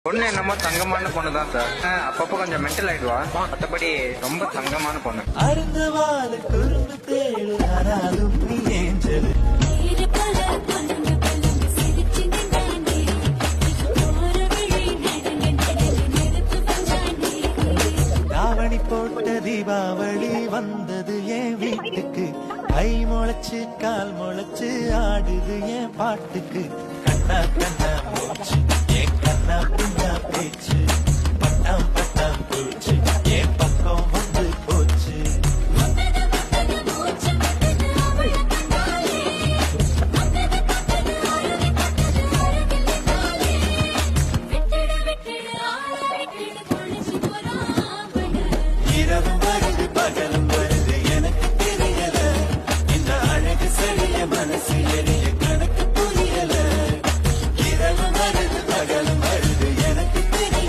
பொண்ணு என்னமோ தங்கமான பொண்ணு தான் சார். அப்பப்போ கொஞ்சம் மென்டல் ஆயிடுவா, மற்றபடி ரொம்ப தங்கமான பொண்ணு. அருந்தவாறு குறும்பு தேடு ஆனாலும் நீ ஏஞ்சல். தாவணி போட்ட தீபாவளி வந்தது என் வீட்டுக்கு. கை முளைச்சு கால் முளைச்சு ஆடுது என் பாட்டுக்கு. கண்ணா கண்ணா மூச்சு என் கண்ணா